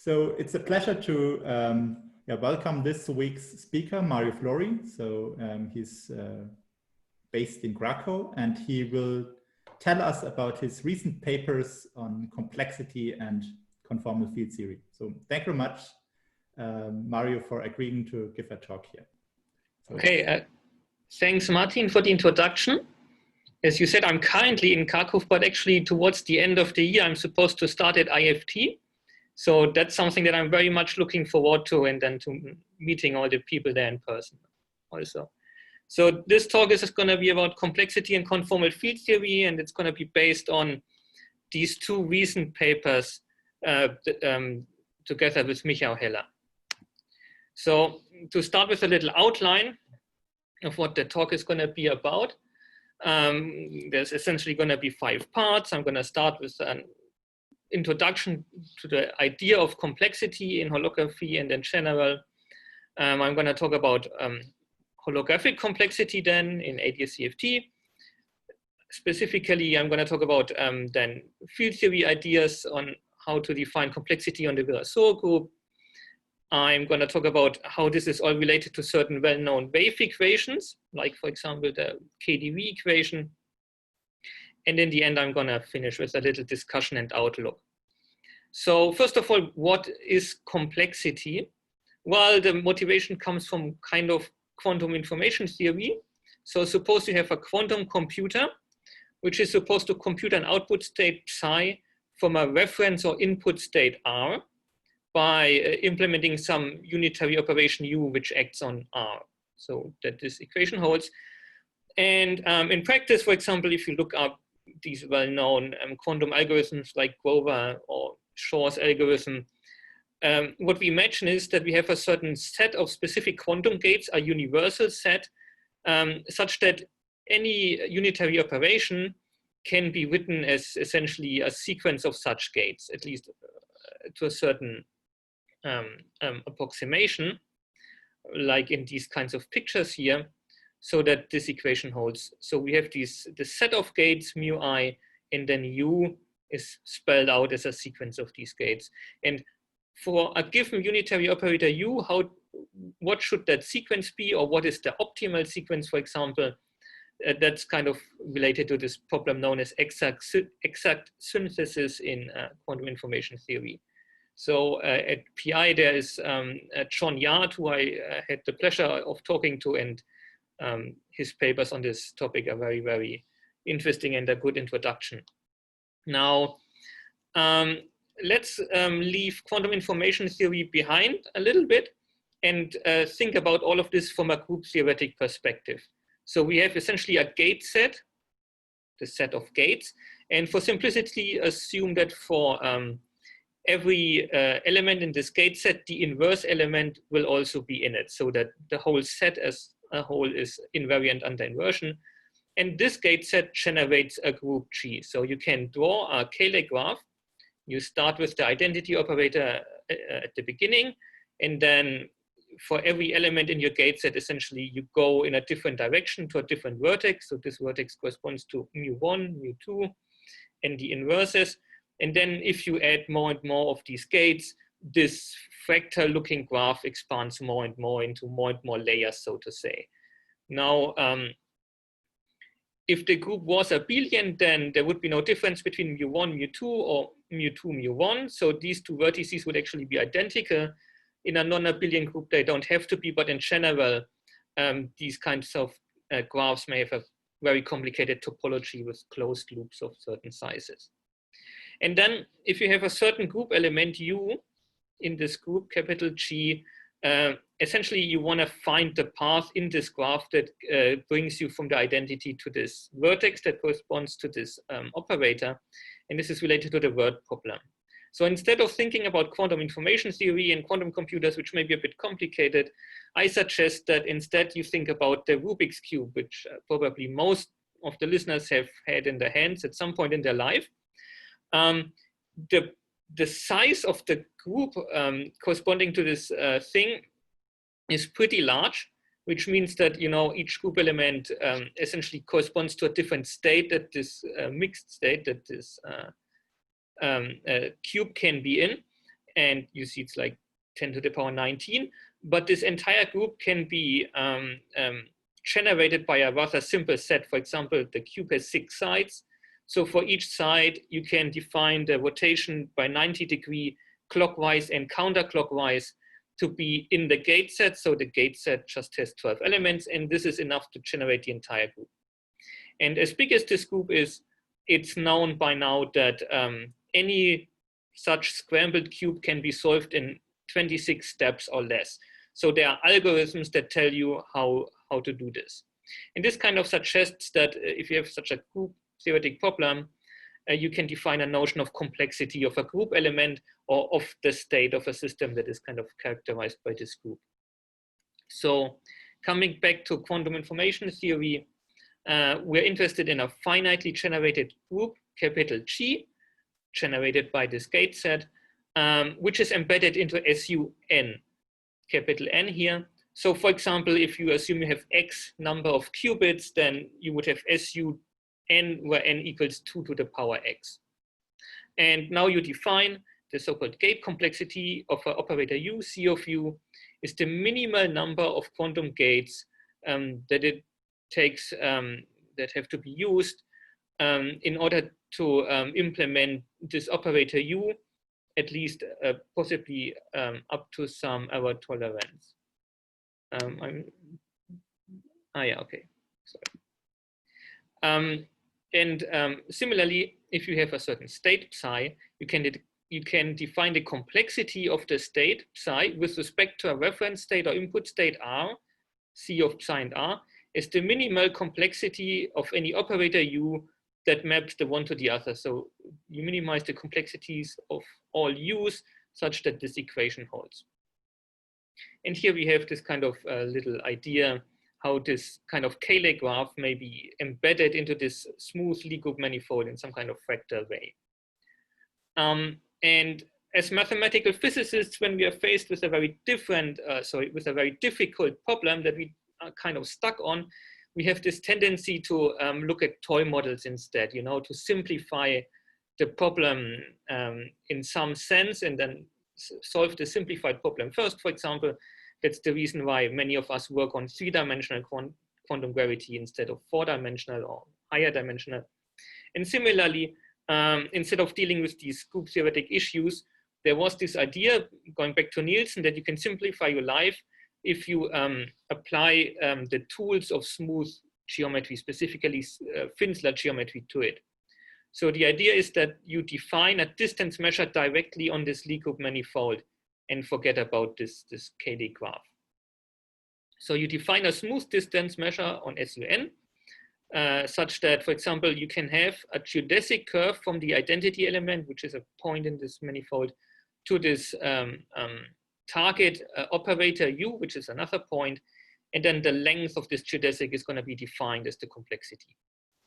So it's a pleasure to welcome this week's speaker, Mario Flory. So he's based in Krakow, and he will tell us about his recent papers on complexity and conformal field theory. So thank you very much, Mario, for agreeing to give a talk here. So, okay, thanks, Martin, for the introduction. As you said, I'm currently in Krakow, but actually towards the end of the year, I'm supposed to start at IFT. So that's something that I'm very much looking forward to, and then to meeting all the people there in person also. So this talk is going to be about complexity and conformal field theory, and it's going to be based on these two recent papers together with Michael Heller. So to start with a little outline of what the talk is going to be about, there's essentially going to be 5 parts. I'm going to start with an introduction to the idea of complexity in holography and in general. I'm going to talk about holographic complexity then in ADS-CFT. Specifically, I'm going to talk about then field theory ideas on how to define complexity on the Virasoro group. I'm going to talk about how this is all related to certain well-known wave equations, like, for example, the KdV equation. And in the end, I'm going to finish with a little discussion and outlook. So first of all, what is complexity? Well, the motivation comes from kind of quantum information theory. So suppose you have a quantum computer, which is supposed to compute an output state psi from a reference or input state R by implementing some unitary operation U, which acts on R. So that this equation holds. And in practice, for example, if you look up these well-known quantum algorithms like Grover or Shor's algorithm, what we imagine is that we have a certain set of specific quantum gates, a universal set, such that any unitary operation can be written as essentially a sequence of such gates, at least to a certain approximation, like in these kinds of pictures here, so that this equation holds. So we have this set of gates, mu I, and then U is spelled out as a sequence of these gates. And for a given unitary operator U, what should that sequence be, or what is the optimal sequence, for example? That's kind of related to this problem known as exact synthesis in quantum information theory. So at PI, there is John Yard, who I had the pleasure of talking to, and his papers on this topic are very, very interesting and a good introduction. Now, let's leave quantum information theory behind a little bit and think about all of this from a group theoretic perspective. So we have essentially a gate set, the set of gates, and for simplicity, assume that for every element in this gate set, the inverse element will also be in it, so that the whole set as a whole is invariant under inversion. And this gate set generates a group G. So you can draw a Cayley graph. You start with the identity operator at the beginning, and then for every element in your gate set, essentially you go in a different direction to a different vertex. So this vertex corresponds to mu1, mu2, and the inverses. And then if you add more and more of these gates, this fractal looking graph expands more and more into more and more layers, so to say. Now, if the group was abelian, then there would be no difference between mu1, mu2, or mu2, mu1. So these two vertices would actually be identical. In a non-abelian group, they don't have to be, but in general, these kinds of graphs may have a very complicated topology with closed loops of certain sizes. And then if you have a certain group element U in this group, capital G, essentially you want to find the path in this graph that brings you from the identity to this vertex that corresponds to this operator. And this is related to the word problem. So instead of thinking about quantum information theory and quantum computers, which may be a bit complicated, I suggest that instead you think about the Rubik's Cube, which probably most of the listeners have had in their hands at some point in their life. The size of the group corresponding to this thing is pretty large, which means that each group element essentially corresponds to a different state that this mixed state that this cube can be in. and you see it's like 10 to the power 19, but this entire group can be generated by a rather simple set. For example, the cube has 6 sides. So for each side, you can define the rotation by 90-degree clockwise and counterclockwise to be in the gate set. So the gate set just has 12 elements, and this is enough to generate the entire group. And as big as this group is, it's known by now that any such scrambled cube can be solved in 26 steps or less. So there are algorithms that tell you how to do this. And this kind of suggests that if you have such a group theoretic problem, you can define a notion of complexity of a group element or of the state of a system that is kind of characterized by this group. So coming back to quantum information theory, we're interested in a finitely generated group, capital G, generated by this gate set, which is embedded into SUN, capital N here. So for example, if you assume you have X number of qubits, then you would have SUN where N equals 2 to the power X. And now you define the so-called gate complexity of an operator U. C of U is the minimal number of quantum gates that it takes that have to be used in order to implement this operator U, at least possibly up to some error tolerance. Yeah, okay, sorry. Similarly, if you have a certain state psi, you can define the complexity of the state psi with respect to a reference state or input state R, C of psi and R, is the minimal complexity of any operator U that maps the one to the other. So you minimize the complexities of all U's such that this equation holds. And here we have this kind of little idea how this kind of Cayley graph may be embedded into this smooth Lie group manifold in some kind of fractal way. And as mathematical physicists, when we are faced with a very with a very difficult problem that we are kind of stuck on, we have this tendency to look at toy models instead, to simplify the problem in some sense and then solve the simplified problem first. For example, that's the reason why many of us work on 3-dimensional quantum gravity instead of 4-dimensional or higher dimensional. And similarly, instead of dealing with these group theoretic issues, there was this idea, going back to Nielsen, that you can simplify your life if you apply the tools of smooth geometry, specifically Finsler geometry, to it. So the idea is that you define a distance measure directly on this Lie group manifold and forget about this Cayley graph. So you define a smooth distance measure on SUN such that, for example, you can have a geodesic curve from the identity element, which is a point in this manifold, to this target operator U, which is another point, and then the length of this geodesic is going to be defined as the complexity.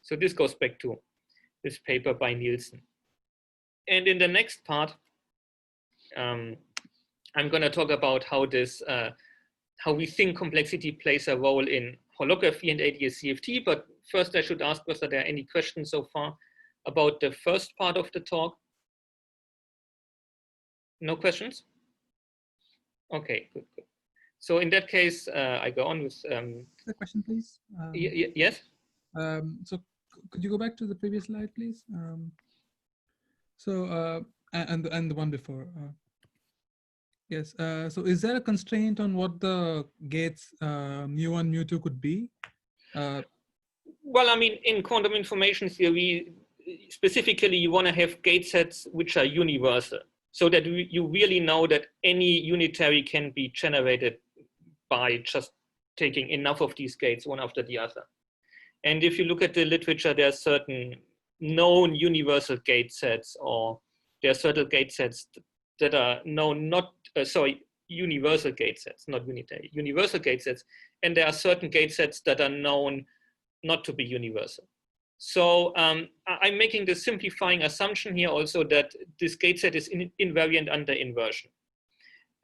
So this goes back to this paper by Nielsen. And in the next part, I'm going to talk about how how we think complexity plays a role in holography and ADS-CFT. But first, I should ask whether there are any questions so far about the first part of the talk. No questions? Okay, good. So in that case, I go on with the question, please. Yes. So could you go back to the previous slide, please? And the one before. Yes. So is there a constraint on what the gates mu1, mu2 could be? Well, I mean, in quantum information theory, specifically, you want to have gate sets which are universal, so that you really know that any unitary can be generated by just taking enough of these gates one after the other. And if you look at the literature, there are certain known universal gate sets, or there are certain gate sets that are known universal gate sets, not unitary, universal gate sets. And there are certain gate sets that are known not to be universal. So I'm making the simplifying assumption here also that this gate set is invariant under inversion.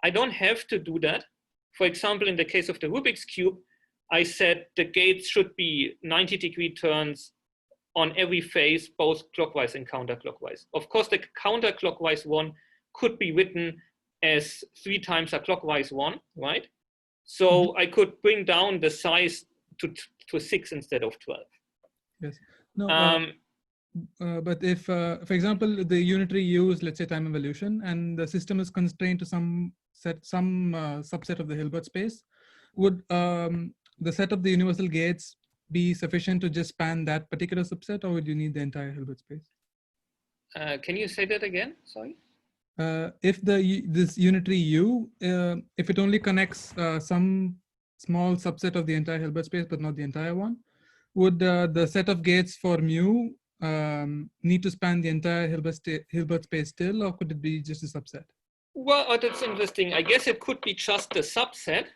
I don't have to do that. For example, in the case of the Rubik's Cube, I said the gates should be 90-degree turns on every phase, both clockwise and counterclockwise. Of course, the counterclockwise one could be written as 3 times a clockwise 1, right? So I could bring down the size to 6 instead of 12. Yes. No. But if, for example, the unitary U is, let's say, time evolution, and the system is constrained to some subset of the Hilbert space, would the set of the universal gates be sufficient to just span that particular subset, or would you need the entire Hilbert space? Can you say that again? Sorry. If this unitary U, if it only connects some small subset of the entire Hilbert space, but not the entire one, would the set of gates for mu need to span the entire Hilbert space still, or could it be just a subset? Well, that's interesting. I guess it could be just a subset,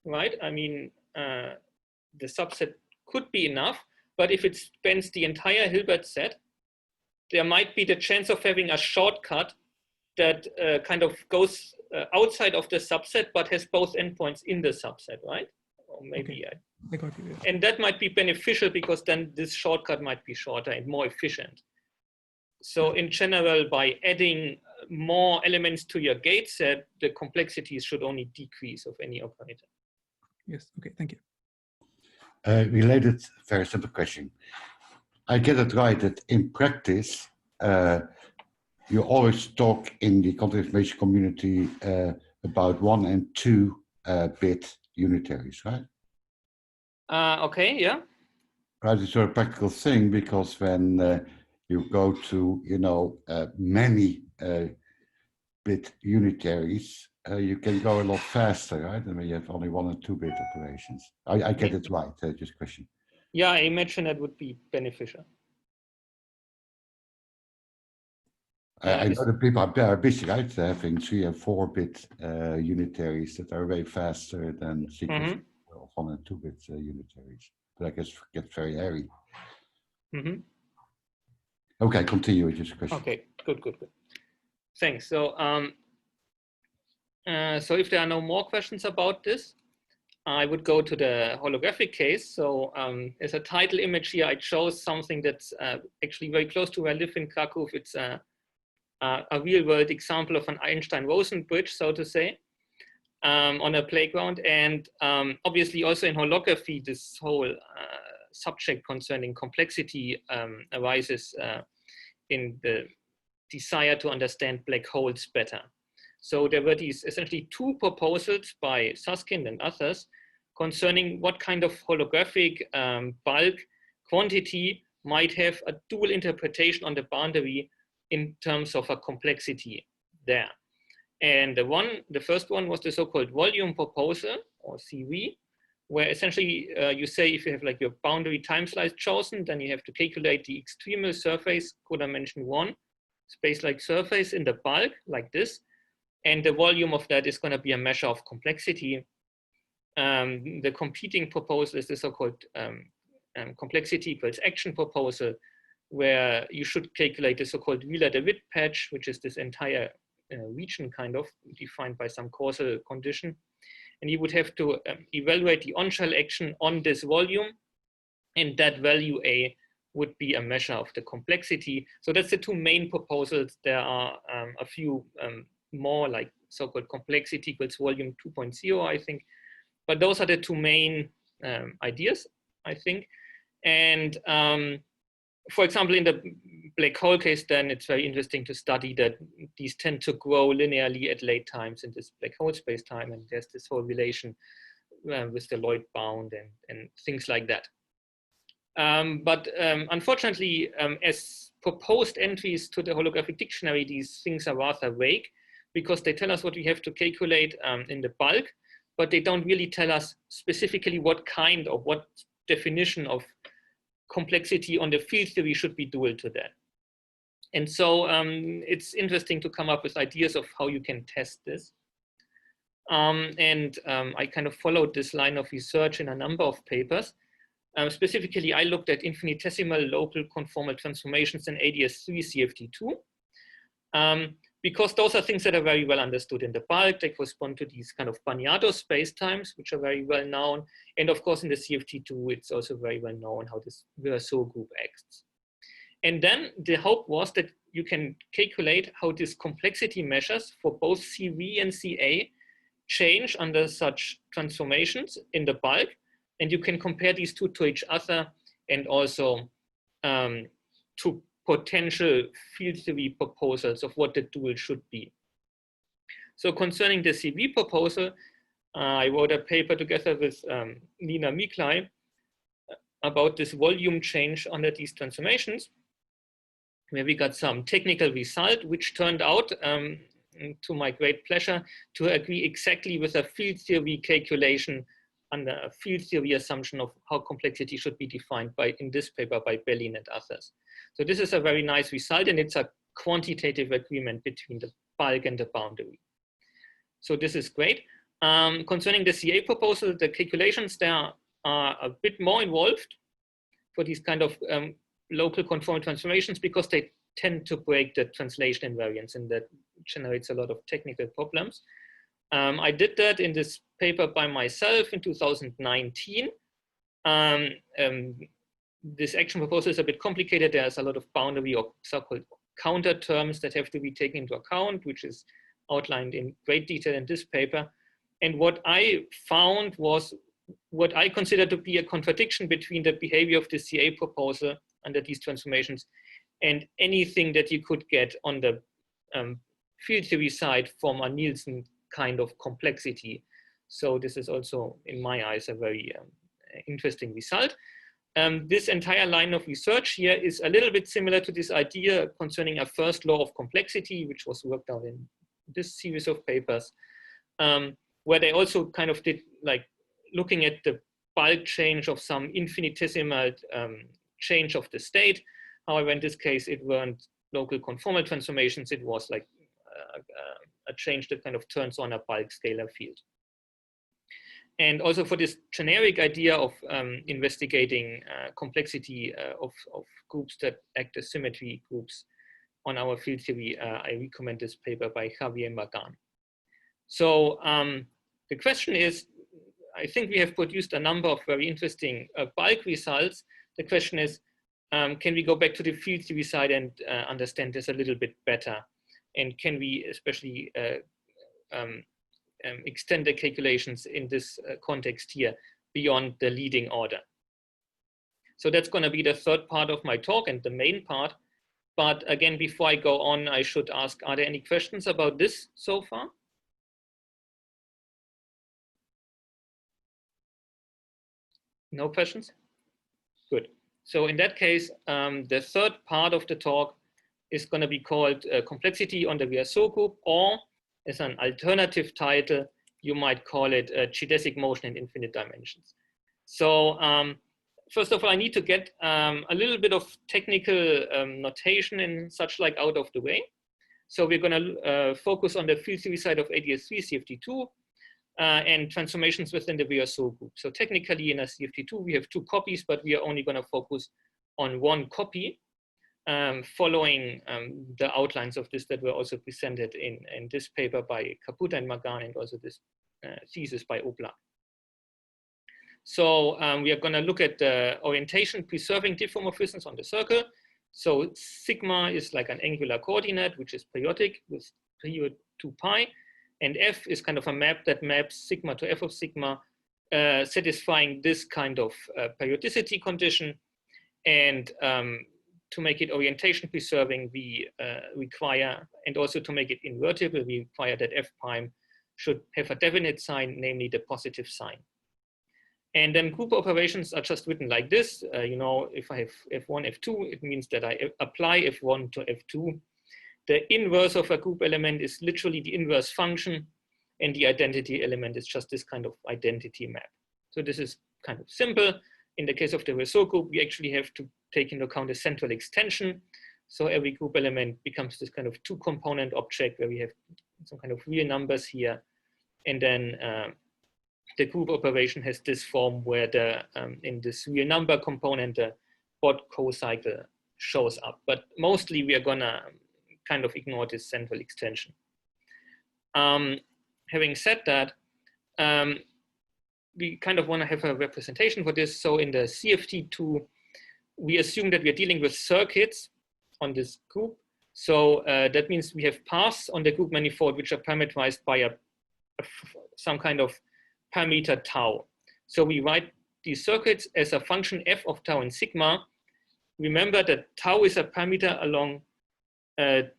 right? I mean, the subset could be enough, but if it spans the entire Hilbert set, there might be the chance of having a shortcut that kind of goes outside of the subset, but has both endpoints in the subset, right? Or maybe okay. I got you, yeah. And that might be beneficial because then this shortcut might be shorter and more efficient. So in general, by adding more elements to your gate set, the complexity should only decrease of any operator. Yes, okay, thank you. Related, very simple question. I get it right that in practice, you always talk in the content information community about 1 and 2 bit unitaries, right? Okay, yeah. Right, it's a practical thing because when you go to, you know, many bit unitaries, you can go a lot faster, right? And when you have only 1 and 2 bit operations. I get it right, just question. Yeah, I imagine that would be beneficial. I know that people are busy, right? Having 3 and 4 bit unitaries that are way faster than sequence of 1 and 2 bit unitaries. But I guess it gets very hairy. Okay, continue with your question. Okay, good. Thanks. So, so if there are no more questions about this, I would go to the holographic case. So as a title image here, I chose something that's actually very close to where I live in Krakow. It's a real world example of an Einstein-Rosen bridge, so to say, on a playground. And obviously also in holography, this whole subject concerning complexity arises in the desire to understand black holes better. So there were these essentially 2 proposals by Susskind and others concerning what kind of holographic bulk quantity might have a dual interpretation on the boundary in terms of a complexity there. And the first one was the so-called volume proposal, or CV, where essentially you say if you have like your boundary time slice chosen, then you have to calculate the extremal surface, codimension 1, space-like surface in the bulk, like this. And the volume of that is going to be a measure of complexity. The competing proposal is the so-called complexity equals action proposal, where you should calculate the so-called Euler-de Vries patch, which is this entire region kind of defined by some causal condition. And you would have to evaluate the on-shell action on this volume, and that value A would be a measure of the complexity. So that's the 2 main proposals. There are a few more, like so-called complexity equals volume 2.0, I think. But those are the 2 main ideas, I think. And for example, in the black hole case, then it's very interesting to study that these tend to grow linearly at late times in this black hole space-time. And there's this whole relation with the Lloyd bound and things like that. But unfortunately, as proposed entries to the holographic dictionary, these things are rather vague because they tell us what we have to calculate in the bulk, but they don't really tell us specifically what kind or what definition of complexity on the field theory should be dual to that. And so it's interesting to come up with ideas of how you can test this. I kind of followed this line of research in a number of papers. Specifically, I looked at infinitesimal local conformal transformations in ADS3 CFT2, because those are things that are very well understood in the bulk. They correspond to these kind of Bagnato spacetimes, which are very well known. And of course, in the CFT2, it's also very well known how this Virasoro group acts. And then the hope was that you can calculate how this complexity measures for both CV and CA change under such transformations in the bulk. And you can compare these two to each other and also to potential field theory proposals of what the dual should be. So concerning the CV proposal, I wrote a paper together with Nina Miklai about this volume change under these transformations, where we got some technical result, which turned out, to my great pleasure, to agree exactly with a field theory calculation under a field theory assumption of how complexity should be defined in this paper by Berlin and others. So this is a very nice result, and it's a quantitative agreement between the bulk and the boundary. So this is great. Concerning the CA proposal, the calculations there are a bit more involved for these kind of local conformal transformations, because they tend to break the translation invariance, and that generates a lot of technical problems. I did that in this paper by myself in 2019. This action proposal is a bit complicated. There's a lot of boundary or so-called counter terms that have to be taken into account, which is outlined in great detail in this paper. And what I found was what I consider to be a contradiction between the behavior of the CA proposal under these transformations and anything that you could get on the field theory side from a Nielsen kind of complexity. So this is also, in my eyes, a very interesting result. This entire line of research here is a little bit similar to this idea concerning a first law of complexity, which was worked out in this series of papers, where they also kind of did like looking at the bulk change of some infinitesimal change of the state. However, in this case, it weren't local conformal transformations. It was like a change that kind of turns on a bulk scalar field. And also for this generic idea of investigating complexity of groups that act as symmetry groups on our field theory, I recommend this paper by Javier Magan. So the question is, I think we have produced a number of very interesting bulk results. The question is, can we go back to the field theory side and understand this a little bit better? And can we especially extend the calculations in this context here beyond the leading order? So that's going to be the third part of my talk and the main part. But again, before I go on, I should ask, are there any questions about this so far? No questions? Good. So in that case, the third part of the talk is going to be called Complexity on the Virasoro group, or as an alternative title, you might call it Geodesic Motion in Infinite Dimensions. So first of all, I need to get a little bit of technical notation and such like out of the way. So we're going to focus on the field theory side of ADS3, CFT2, and transformations within the Virasoro group. So technically in a CFT2, we have two copies, but we are only going to focus on one copy, following the outlines of this that were also presented in this paper by Caputa and Magan, and also this thesis by Obla. So we are going to look at the orientation preserving diffeomorphisms on the circle. So sigma is like an angular coordinate, which is periodic with period 2 pi. And F is kind of a map that maps sigma to F of sigma, satisfying this kind of periodicity condition. And to make it orientation preserving, we require, and also to make it invertible, we require that F prime should have a definite sign, namely the positive sign. And then group operations are just written like this. You know, if I have F1, F2, it means that I apply F1 to F2. The inverse of a group element is literally the inverse function, and the identity element is just this kind of identity map. So this is kind of simple. In the case of the Virasoro group, we actually have to take into account a central extension. So every group element becomes this kind of two-component object where we have some kind of real numbers here. And then the group operation has this form where the in this real number component, the Bott co-cycle shows up. But mostly we are gonna kind of ignore this central extension. Having said that, we kind of want to have a representation for this. So in the CFT2, we assume that we are dealing with circuits on this group So that means we have paths on the group manifold which are parameterized by some kind of parameter tau. So we write these circuits as a function f of tau and sigma. Remember that tau is a parameter along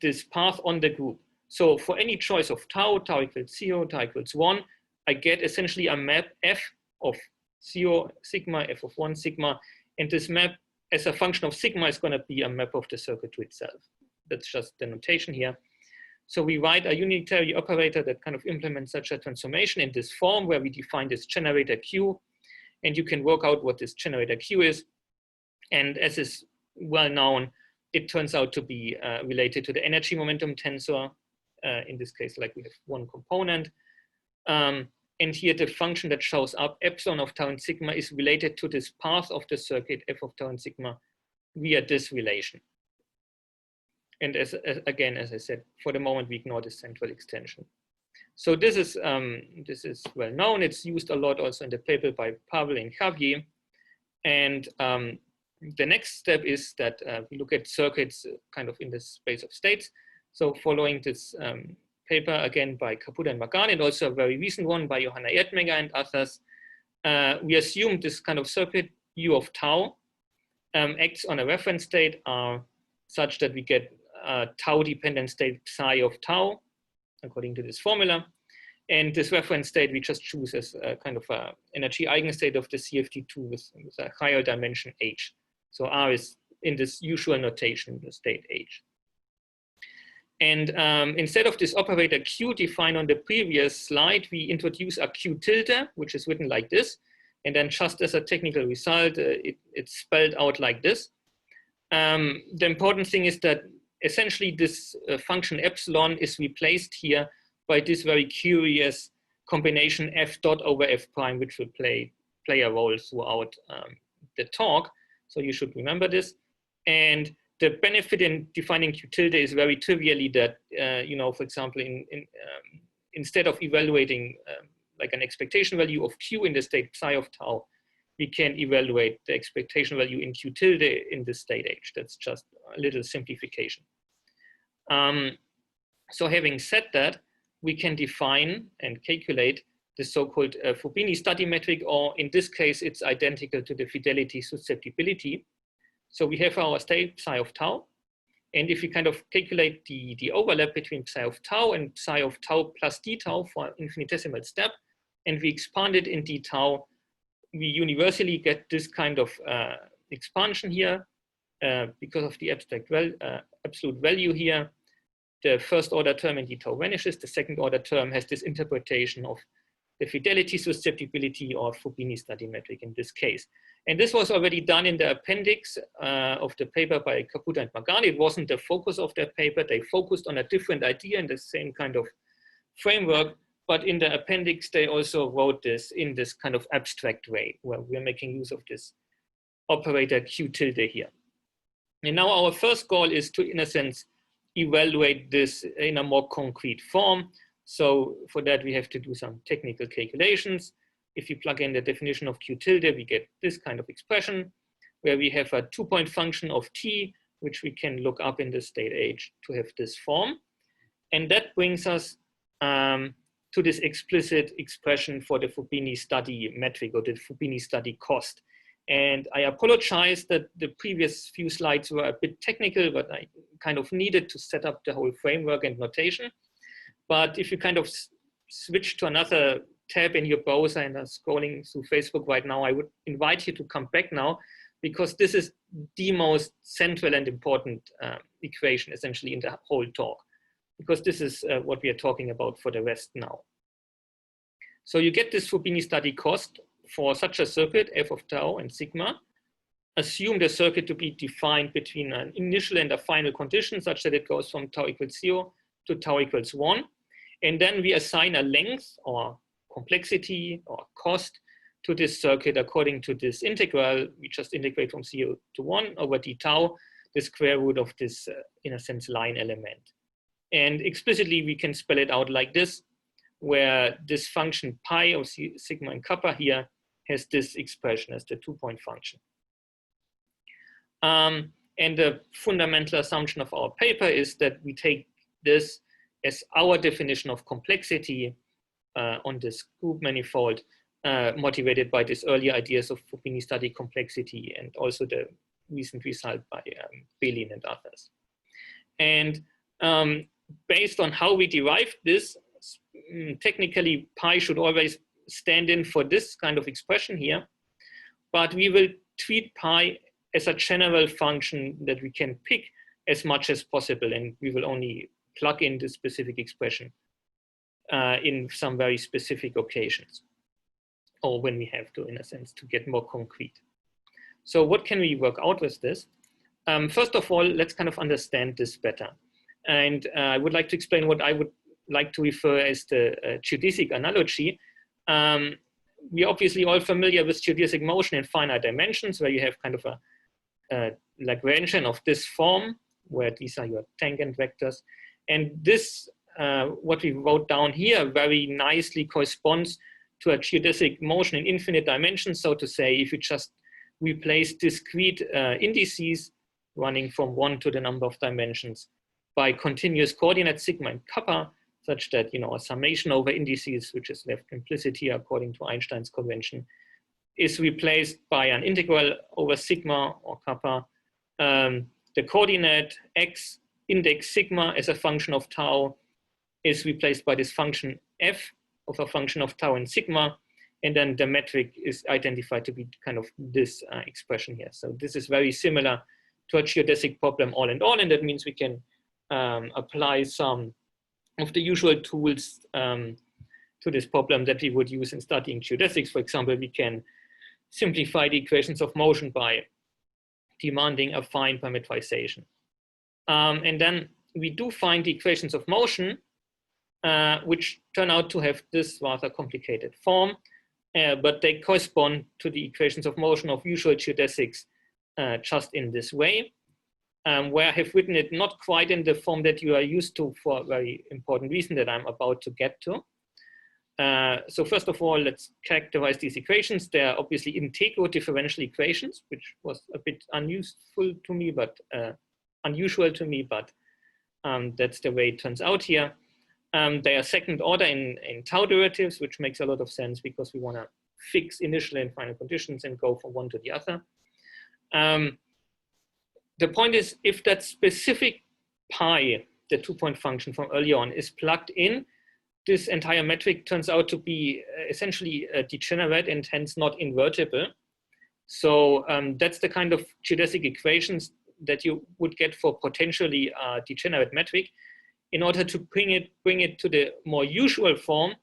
this path on the group. So for any choice of tau, tau equals 0, tau equals 1, I get essentially a map f of 0 sigma, f of 1 sigma, and this map as a function of sigma is going to be a map of the circuit to itself. That's just the notation here. So we write a unitary operator that kind of implements such a transformation in this form where we define this generator Q, and you can work out what this generator Q is. And as is well known, it turns out to be related to the energy momentum tensor. In this case, like we have one component. And here the function that shows up, epsilon of tau and sigma, is related to this path of the circuit, f of tau and sigma, via this relation. And again, as I said, for the moment, we ignore this central extension. So this is well known. It's used a lot also in the paper by Pavel and Javier. And the next step is that we look at circuits kind of in the space of states. So following this paper again by Caputo and Magani, and also a very recent one by Johanna Erdmenger and others, we assume this kind of circuit U of tau acts on a reference state such that we get a tau dependent state psi of tau according to this formula. And this reference state we just choose as a kind of a energy eigenstate of the CFT2 with a higher dimension h. So R is in this usual notation, the state h. And instead of this operator Q defined on the previous slide, we introduce a Q tilde, which is written like this. And then just as a technical result, it's spelled out like this. The important thing is that essentially this function epsilon is replaced here by this very curious combination f dot over f prime, which will play a role throughout the talk. So you should remember this. And the benefit in defining Q tilde is very trivially that, you know, for example, instead of evaluating like an expectation value of Q in the state psi of tau, we can evaluate the expectation value in Q tilde in the state h. That's just a little simplification. So having said that, we can define and calculate the so-called Fubini-Study metric, or in this case, it's identical to the fidelity susceptibility. So we have our state psi of tau. And if we kind of calculate the overlap between psi of tau and psi of tau plus d tau for an infinitesimal step, and we expand it in d tau, we universally get this kind of expansion here because of the absolute value here. The first order term in d tau vanishes. The second order term has this interpretation of the fidelity susceptibility or Fubini-Study metric in this case. And this was already done in the appendix of the paper by Caputo and Magani. It wasn't the focus of their paper. They focused on a different idea in the same kind of framework. But in the appendix, they also wrote this in this kind of abstract way, where we're making use of this operator Q tilde here. And now our first goal is to, in a sense, evaluate this in a more concrete form. So for that, we have to do some technical calculations. If you plug in the definition of Q tilde, we get this kind of expression where we have a 2-point function of t, which we can look up in the state h to have this form. And that brings us to this explicit expression for the Fubini-Study metric or the Fubini-Study cost. And I apologize that the previous few slides were a bit technical, but I kind of needed to set up the whole framework and notation. But if you kind of switch to another tab in your browser and are scrolling through Facebook right now, I would invite you to come back now, because this is the most central and important equation essentially in the whole talk, because this is what we are talking about for the rest now. So you get this Fubini-Study cost for such a circuit, f of tau and sigma. Assume the circuit to be defined between an initial and a final condition such that it goes from tau equals 0 to tau equals 1. And then we assign a length or complexity or cost to this circuit according to this integral. We just integrate from 0 to 1 over d tau, the square root of this, in a sense, line element. And explicitly, we can spell it out like this, where this function pi of sigma and kappa here has this expression as the 2-point function. And the fundamental assumption of our paper is that we take this as our definition of complexity on this group manifold, motivated by these early ideas of Fubini-Study complexity and also the recent result by Belin and others. And based on how we derived this, technically pi should always stand in for this kind of expression here, but we will treat pi as a general function that we can pick as much as possible, and we will only plug in the specific expression in some very specific occasions, or when we have to, in a sense, to get more concrete. So what can we work out with this? First of all, let's kind of understand this better. And I would like to explain what I would like to refer as the geodesic analogy. We're obviously all familiar with geodesic motion in finite dimensions, where you have kind of a Lagrangian of this form, where these are your tangent vectors. And this, what we wrote down here, very nicely corresponds to a geodesic motion in infinite dimensions. So to say, if you just replace discrete indices running from 1 to the number of dimensions by continuous coordinates sigma and kappa, such that, you know, a summation over indices, which is left implicit here according to Einstein's convention, is replaced by an integral over sigma or kappa. The coordinate x index sigma as a function of tau is replaced by this function f of a function of tau and sigma, and then the metric is identified to be kind of this expression here. So this is very similar to a geodesic problem all in all, and that means we can apply some of the usual tools to this problem that we would use in studying geodesics. For example, we can simplify the equations of motion by demanding a fine parametrization. And then we do find the equations of motion, which turn out to have this rather complicated form, but they correspond to the equations of motion of usual geodesics just in this way, where I have written it not quite in the form that you are used to for a very important reason that I'm about to get to. So first of all, let's characterize these equations. They are obviously integro-differential equations, which was a bit unusual to me, but that's the way it turns out here. They are second order in tau derivatives, which makes a lot of sense because we want to fix initial and final conditions and go from one to the other. The point is, if that specific pi, the 2-point function from earlier on, is plugged in, this entire metric turns out to be essentially degenerate and hence not invertible. So that's the kind of geodesic equations that you would get for potentially a degenerate metric. In order to bring it to the more usual form,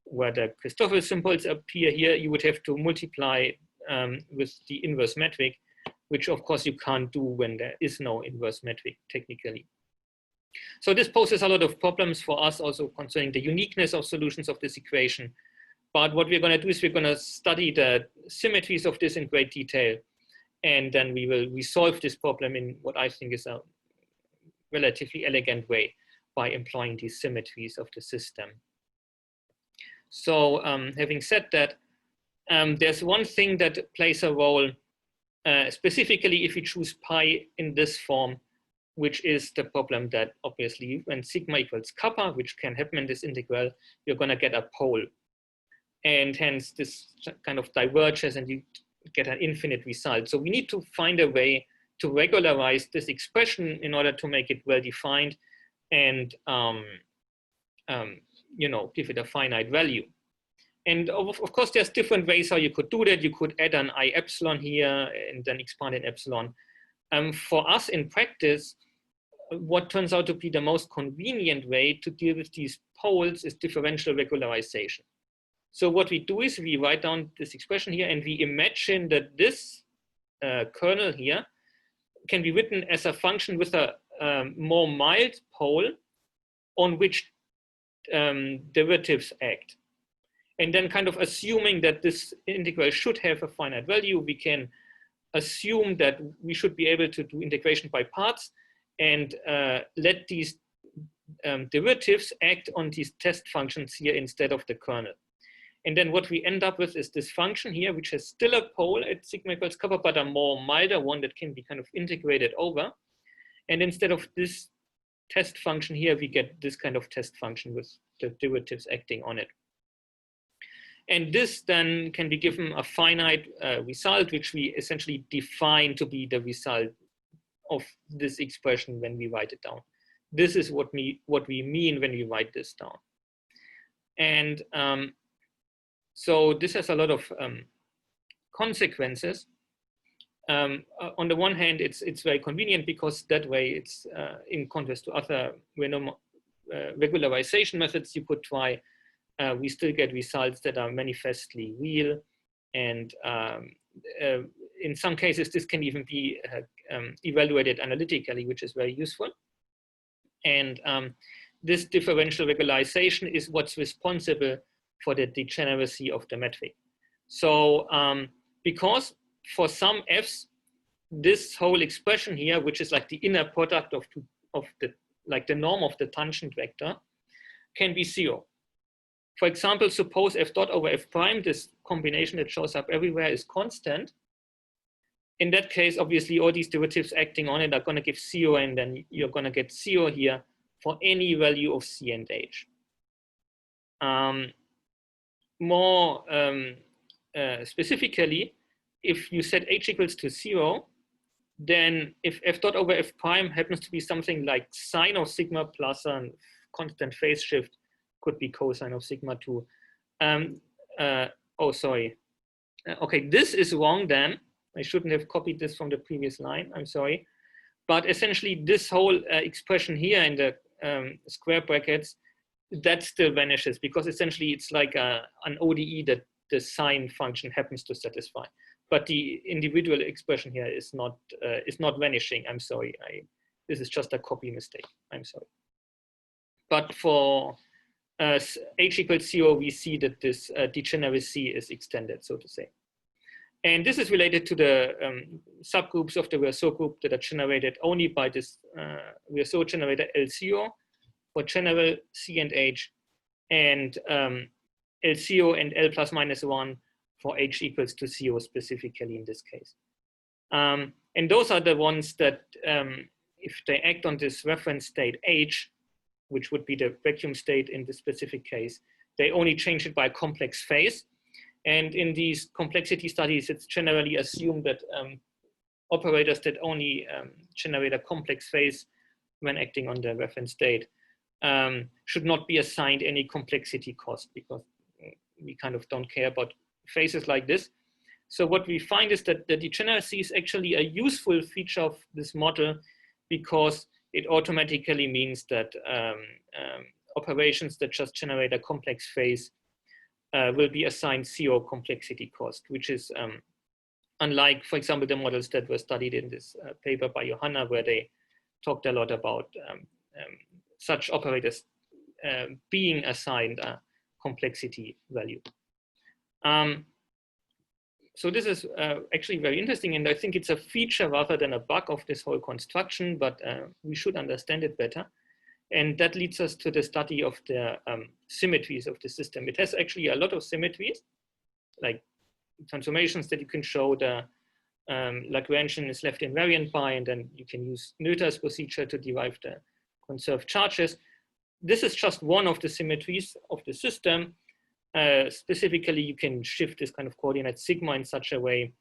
where the Christoffel symbols appear here, you would have to multiply with the inverse metric, which of course you can't do when there is no inverse metric technically. So this poses a lot of problems for us also concerning the uniqueness of solutions of this equation. But what we're going to do is we're going to study the symmetries of this in great detail. And then we will resolve this problem in what I think is a relatively elegant way by employing these symmetries of the system. So having said that, there's one thing that plays a role, specifically if we choose pi in this form, which is the problem that obviously when sigma equals kappa, which can happen in this integral, you're going to get a pole. And hence this kind of diverges and you get an infinite result. So we need to find a way to regularize this expression in order to make it well defined and you know, give it a finite value. And of course, there's different ways how you could do that. You could add an I epsilon here and then expand in epsilon. For us in practice, what turns out to be the most convenient way to deal with these poles is differential regularization. So what we do is we write down this expression here and we imagine that this kernel here can be written as a function with a more mild pole on which derivatives act. And then kind of assuming that this integral should have a finite value, we can assume that we should be able to do integration by parts and let these derivatives act on these test functions here instead of the kernel. And then what we end up with is this function here, which has still a pole at sigma equals kappa, but a more milder one that can be kind of integrated over. And instead of this test function here, we get this kind of test function with the derivatives acting on it. And this then can be given a finite result, which we essentially define to be the result of this expression when we write it down. This is what we mean when we write this down. And so this has a lot of consequences. On the one hand, it's very convenient because that way it's in contrast to other regularization methods you could try. We still get results that are manifestly real. And in some cases, this can even be evaluated analytically, which is very useful. And this differential regularization is what's responsible for the degeneracy of the metric. So because for some f's, this whole expression here, which is like the inner product of the norm of the tangent vector, can be 0. For example, suppose f dot over f prime, this combination that shows up everywhere, is constant. In that case, obviously, all these derivatives acting on it are going to give 0, and then you're going to get 0 here for any value of c and h. More specifically, if you set h equals to 0, then if f dot over f prime happens to be something like sine of sigma plus a constant phase shift, could be cosine of sigma 2. Oh, sorry. Okay, this is wrong then. I shouldn't have copied this from the previous line. I'm sorry. But essentially, this whole expression here in the square brackets, that still vanishes because essentially it's like an ODE that the sine function happens to satisfy. But the individual expression here is not vanishing. I'm sorry. This is just a copy mistake. I'm sorry. But for h equals 0, we see that this degeneracy is extended, so to say. And this is related to the subgroups of the Virasoro group that are generated only by this Virasoro generator L0 for general C and H, and L0 and L plus minus 1 for H equals to 0 specifically in this case. And those are the ones that, if they act on this reference state H, which would be the vacuum state in this specific case, they only change it by a complex phase. And in these complexity studies, it's generally assumed that operators that only generate a complex phase when acting on the reference state should not be assigned any complexity cost, because we kind of don't care about phases like this. So what we find is that the degeneracy is actually a useful feature of this model, because it automatically means that operations that just generate a complex phase will be assigned 0 complexity cost, which is unlike, for example, the models that were studied in this paper by Johanna, where they talked a lot about such operators being assigned a complexity value. So this is actually very interesting, and I think it's a feature rather than a bug of this whole construction, but we should understand it better. And that leads us to the study of the symmetries of the system. It has actually a lot of symmetries, like transformations that you can show. The Lagrangian is left invariant by, and then you can use Noether's procedure to derive the conserved charges. This is just one of the symmetries of the system. Specifically, you can shift this kind of coordinate sigma in such a way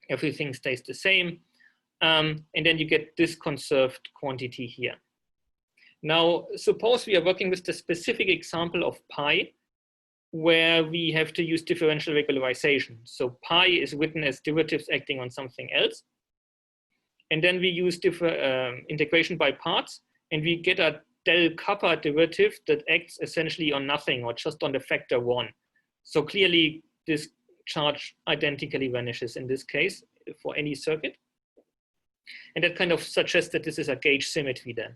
everything stays the same. And then you get this conserved quantity here. Now, suppose we are working with the specific example of pi, where we have to use differential regularization. So pi is written as derivatives acting on something else. And then we use integration by parts, and we get a del kappa derivative that acts essentially on nothing, or just on the factor 1. So clearly, this charge identically vanishes in this case for any circuit. And that kind of suggests that this is a gauge symmetry then.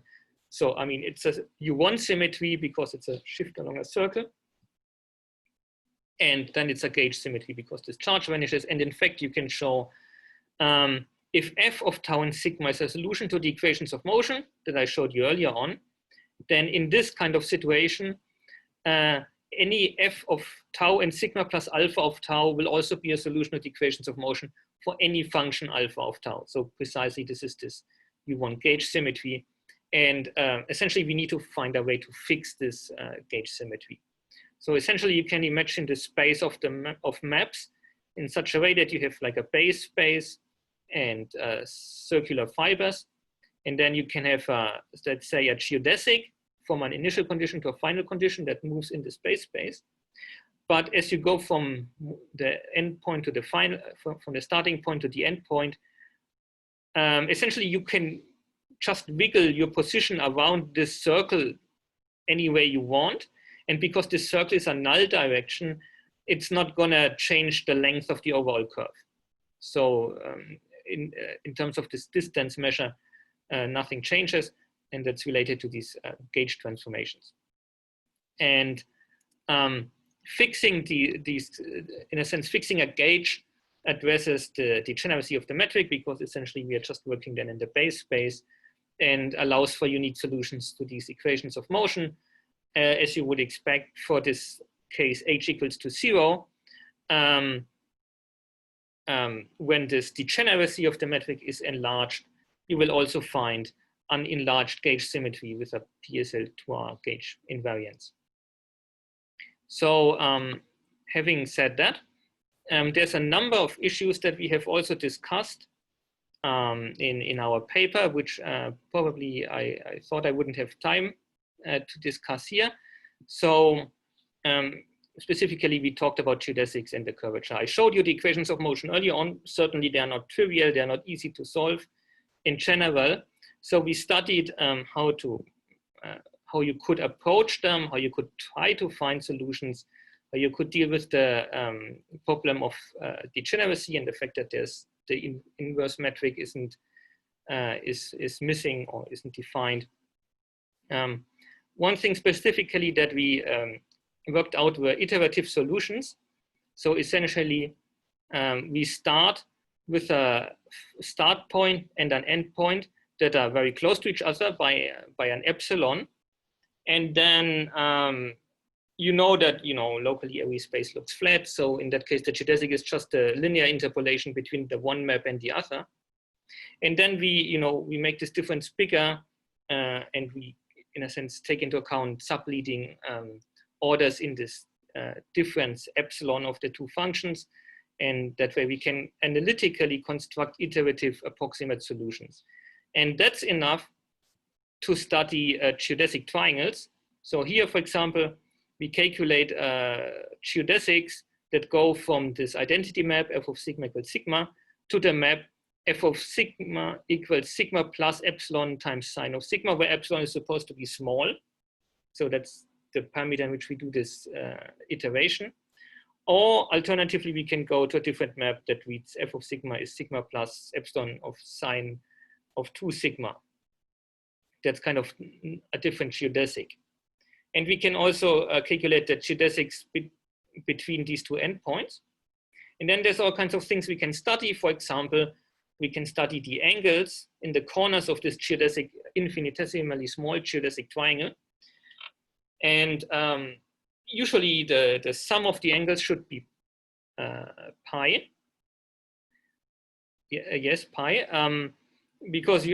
So, I mean, it's a U1 symmetry because it's a shift along a circle. And then it's a gauge symmetry because this charge vanishes. And in fact, you can show if f of tau and sigma is a solution to the equations of motion that I showed you earlier on, then in this kind of situation, any f of tau and sigma plus alpha of tau will also be a solution of the equations of motion for any function alpha of tau. So precisely this is this U1 gauge symmetry. And essentially we need to find a way to fix this gauge symmetry. So essentially you can imagine the space of maps in such a way that you have like a base space and circular fibers. And then you can have, let's say, a geodesic from an initial condition to a final condition that moves in the space. But as you go from the end point to the final, from the starting point to the end point, essentially you can just wiggle your position around this circle any way you want. And because this circle is a null direction, it's not gonna change the length of the overall curve. So in terms of this distance measure, nothing changes, and that's related to these gauge transformations. And fixing these, in a sense, fixing a gauge addresses the degeneracy of the metric, because essentially we are just working then in the base space, and allows for unique solutions to these equations of motion, as you would expect for this case h equals to 0. When this degeneracy of the metric is enlarged, you will also find an enlarged gauge symmetry with a PSL2R gauge invariance. So having said that, there's a number of issues that we have also discussed in our paper, which probably I thought I wouldn't have time to discuss here. So specifically, we talked about geodesics and the curvature. I showed you the equations of motion earlier on. Certainly, they are not trivial. They are not easy to solve in general. So we studied how you could approach them, how you could try to find solutions, how you could deal with the problem of degeneracy and the fact that there's the inverse metric isn't is missing or isn't defined. One thing specifically that we worked out were iterative solutions. So essentially, we start with a start point and an end point that are very close to each other by an epsilon. And then you know that locally every space looks flat. So in that case, the geodesic is just a linear interpolation between the one map and the other. And then we make this difference bigger, and we, in a sense, take into account subleading orders in this difference epsilon of the two functions. And that way we can analytically construct iterative approximate solutions. And that's enough to study geodesic triangles. So here, for example, we calculate geodesics that go from this identity map f of sigma equals sigma to the map f of sigma equals sigma plus epsilon times sine of sigma, where epsilon is supposed to be small. So that's the parameter in which we do this iteration. Or alternatively, we can go to a different map that reads f of sigma is sigma plus epsilon of sine of 2 sigma. That's kind of a different geodesic. And we can also calculate the geodesics between these two endpoints. And then there's all kinds of things we can study. For example, we can study the angles in the corners of this geodesic, infinitesimally small geodesic triangle. And usually the sum of the angles should be pi. Yes, pi. Because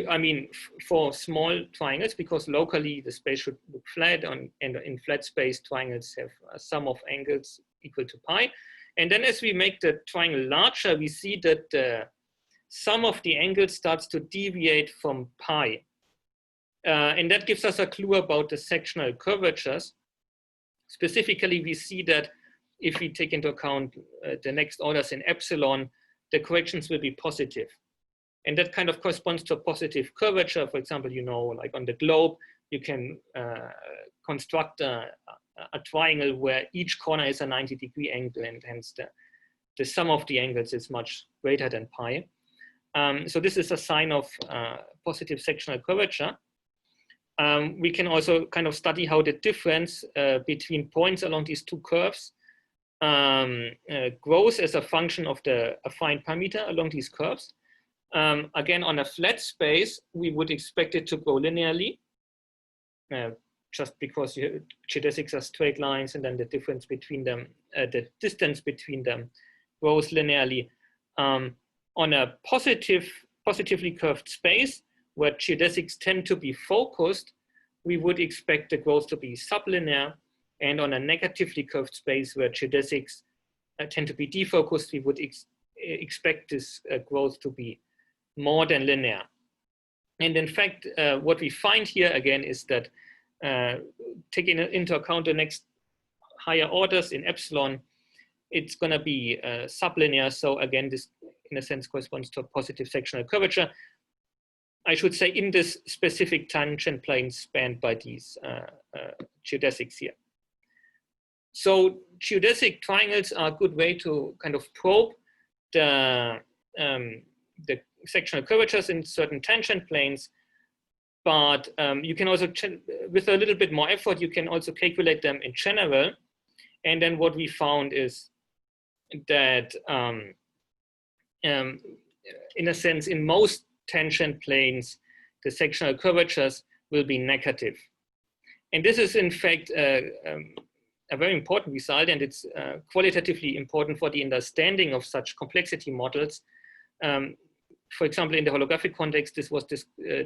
for small triangles, because locally the space should look flat, and in flat space triangles have a sum of angles equal to pi. And then as we make the triangle larger, we see that the sum of the angles starts to deviate from pi. And that gives us a clue about the sectional curvatures. Specifically, we see that if we take into account the next orders in epsilon, the corrections will be positive. And that kind of corresponds to a positive curvature. For example, like on the globe, you can construct a triangle where each corner is a 90-degree angle, and hence the sum of the angles is much greater than pi. So this is a sign of positive sectional curvature. We can also kind of study how the difference between points along these two curves grows as a function of the affine parameter along these curves. Again, on a flat space, we would expect it to go linearly, just because geodesics are straight lines, and then the difference between them, the distance between them grows linearly. On a positively curved space, where geodesics tend to be focused, we would expect the growth to be sublinear. And on a negatively curved space, where geodesics tend to be defocused, we would expect this growth to be more than linear. And in fact, what we find here again is that taking into account the next higher orders in epsilon, it's going to be sublinear. So again, this in a sense corresponds to a positive sectional curvature. I should say in this specific tangent plane spanned by these geodesics here. So geodesic triangles are a good way to kind of probe the sectional curvatures in certain tangent planes. But you can also, with a little bit more effort, you can also calculate them in general. And then what we found is that, in a sense, in most tangent planes, the sectional curvatures will be negative. And this is, in fact, a very important result, and it's qualitatively important for the understanding of such complexity models. For example, in the holographic context, this was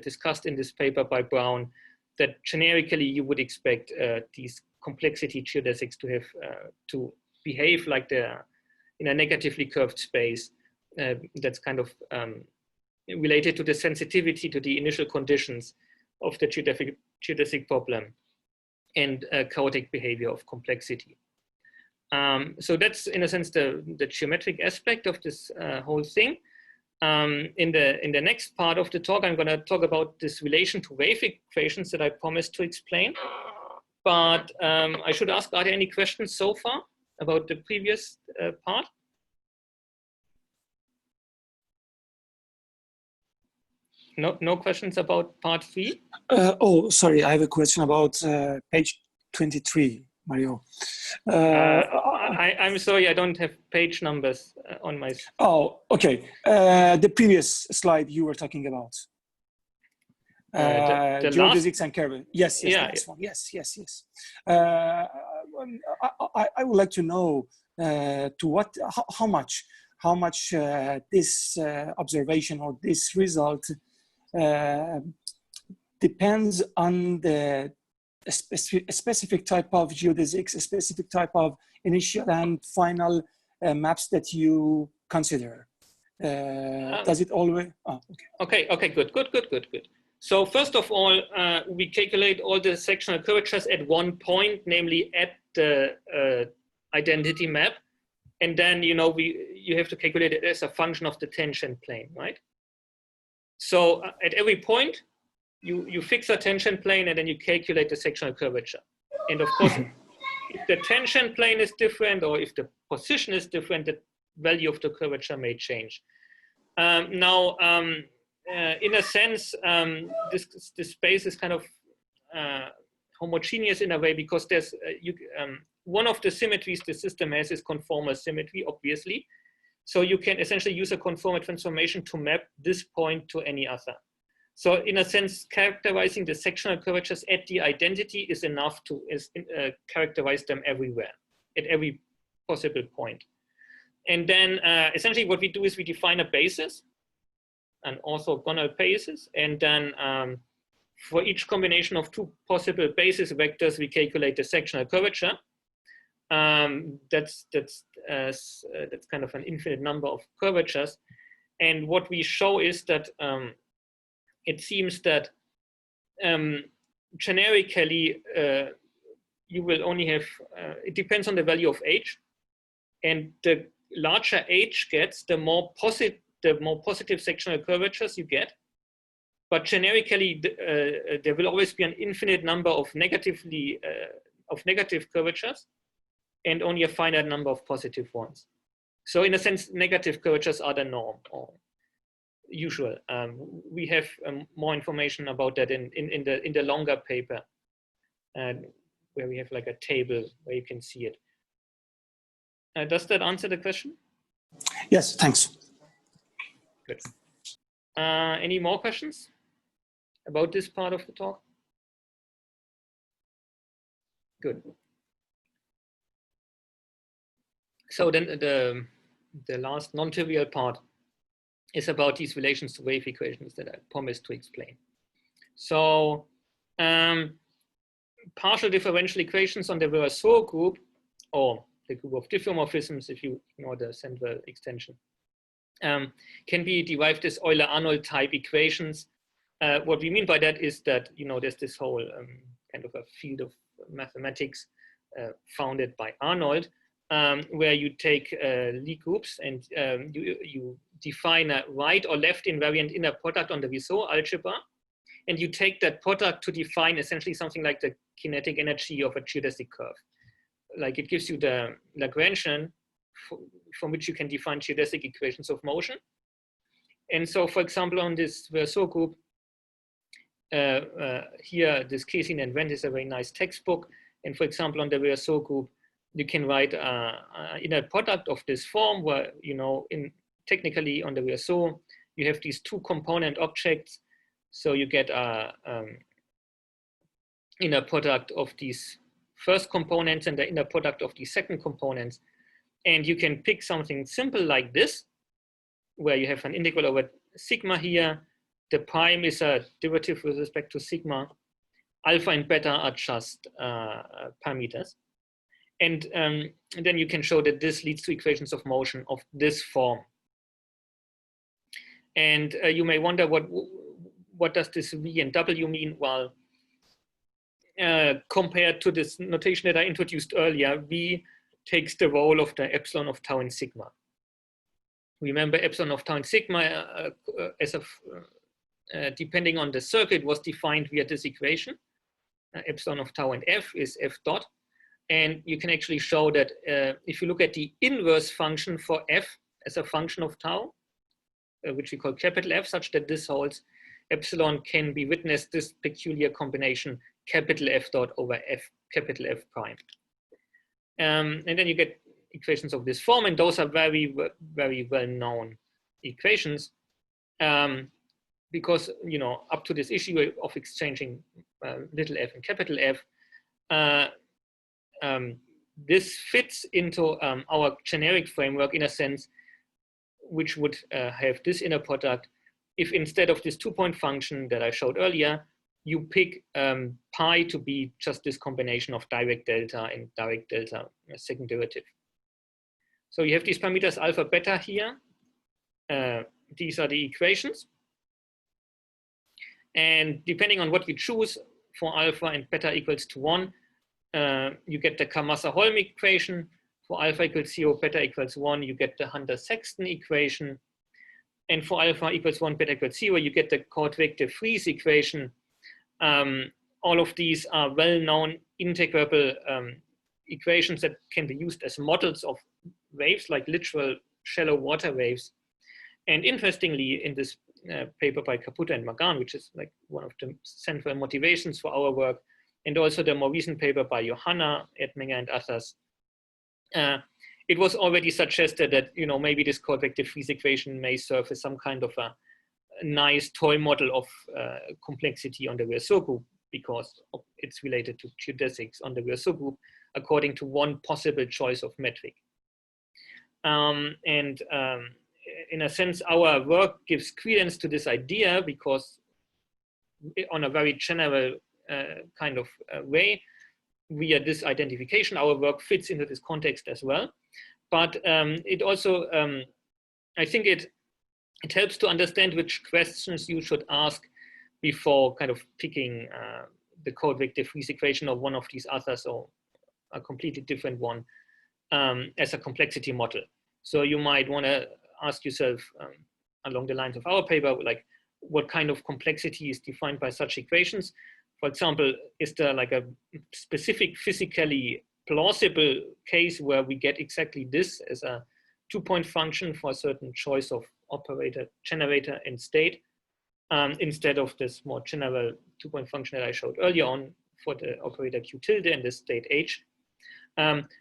discussed in this paper by Brown, that generically you would expect these complexity geodesics to have to behave like they're in a negatively curved space. That's kind of related to the sensitivity to the initial conditions of the geodesic problem and chaotic behavior of complexity. So that's in a sense the geometric aspect of this whole thing. In the next part of the talk, I'm going to talk about this relation to wave equations that I promised to explain. But I should ask, are there any questions so far about the previous part? No questions about part 3? Oh, sorry, I have a question about page 23, Mario. I'm sorry, I don't have page numbers on my... Oh, okay. The previous slide you were talking about. The Geodesics and Curvature. Yes, yes, Yeah, the last one. Yes, yes, yes. I would like to know to what, how much this observation or this result depends on the specific type of geodesics, a specific type of initial and final maps that you consider. Does it always? Oh, okay. Okay, good. So first of all, we calculate all the sectional curvatures at one point, namely at the identity map. And then, you have to calculate it as a function of the tangent plane, right? So at every point, you fix a tangent plane and then you calculate the sectional curvature. And of course, if the tangent plane is different or if the position is different, the value of the curvature may change. In a sense, this space is kind of homogeneous in a way, because there's one of the symmetries the system has is conformal symmetry, obviously. So you can essentially use a conformal transformation to map this point to any other. So in a sense, characterizing the sectional curvatures at the identity is enough to characterize them everywhere, at every possible point. And then essentially what we do is we define a basis, an orthogonal basis, and then for each combination of two possible basis vectors, we calculate the sectional curvature. That's kind of an infinite number of curvatures. And what we show is that it seems that generically you will only have, it depends on the value of h, and the larger h gets, the more positive sectional curvatures you get. But generically, there will always be an infinite number of negative curvatures, and only a finite number of positive ones. So in a sense, negative curvatures are the norm or usual. We have more information about that in the longer paper, where we have like a table where you can see it. Does that answer the question? Yes, thanks. Good. Any more questions about this part of the talk? Good. So then the last non-trivial part is about these relations to wave equations that I promised to explain. So partial differential equations on the Virasoro group, or the group of diffeomorphisms, if you ignore the central extension, can be derived as Euler-Arnold type equations. What we mean by that is that, there's this whole kind of a field of mathematics founded by Arnold, where you take Lie groups and you define a right or left invariant inner product on the Virasoro algebra, and you take that product to define essentially something like the kinetic energy of a geodesic curve. Like it gives you the Lagrangian from which you can define geodesic equations of motion. And so, for example, on this Virasoro group, here, this Kesin and Wendt is a very nice textbook. And for example, on the Virasoro group, you can write an inner product of this form where, technically on the Virasoro, you have these two component objects. So you get a inner product of these first components and the inner product of the second components. And you can pick something simple like this, where you have an integral over sigma here. The prime is a derivative with respect to sigma. Alpha and beta are just parameters. And then you can show that this leads to equations of motion of this form. And you may wonder, what does this V and W mean? Well, compared to this notation that I introduced earlier, V takes the role of the epsilon of tau and sigma. Remember, epsilon of tau and sigma, depending on the circuit, was defined via this equation. Epsilon of tau and F is F dot. And you can actually show that if you look at the inverse function for F as a function of tau, which we call capital F, such that this holds, epsilon can be witnessed this peculiar combination capital F dot over F capital F prime. And then you get equations of this form, and those are very, very well-known equations because, up to this issue of exchanging little f and capital F, this fits into our generic framework in a sense, which would have this inner product if instead of this two-point function that I showed earlier, you pick pi to be just this combination of direct delta and direct delta second derivative. So you have these parameters alpha, beta here. These are the equations. And depending on what you choose for alpha and beta equals to 1, you get the Kamasa-Holm equation. For alpha equals 0, beta equals 1, you get the Hunter-Saxton equation. And for alpha equals 1, beta equals 0, you get the Korteweg-de Vries equation. All of these are well-known integrable equations that can be used as models of waves, like literal shallow water waves. And interestingly, in this paper by Caputo and Magan, which is like one of the central motivations for our work, and also the more recent paper by Johanna, Edminger, and others, it was already suggested that maybe this Korteweg-de Vries equation may serve as some kind of a nice toy model of complexity on the Virasoro group, because it's related to geodesics on the Virasoro group according to one possible choice of metric. In a sense, our work gives credence to this idea because on a very general kind of way, via this identification, our work fits into this context as well. But it also, I think it helps to understand which questions you should ask before kind of picking the Korteweg-de Vries equation or one of these others or a completely different one as a complexity model. So you might want to ask yourself along the lines of our paper, like what kind of complexity is defined by such equations? For example, is there like a specific physically plausible case where we get exactly this as a two-point function for a certain choice of operator, generator, and state, instead of this more general two-point function that I showed earlier on for the operator Q tilde and the state H?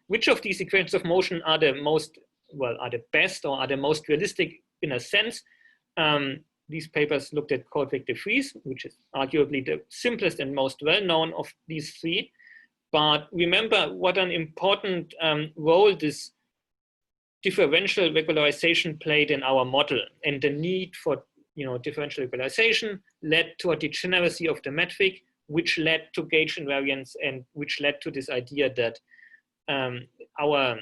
Which of these equations of motion are the most, well, are the best or are the most realistic in a sense? These papers looked at Korteweg-de Vries, which is arguably the simplest and most well-known of these three. But remember what an important role this differential regularization played in our model, and the need for differential regularization led to a degeneracy of the metric, which led to gauge invariance, and which led to this idea that our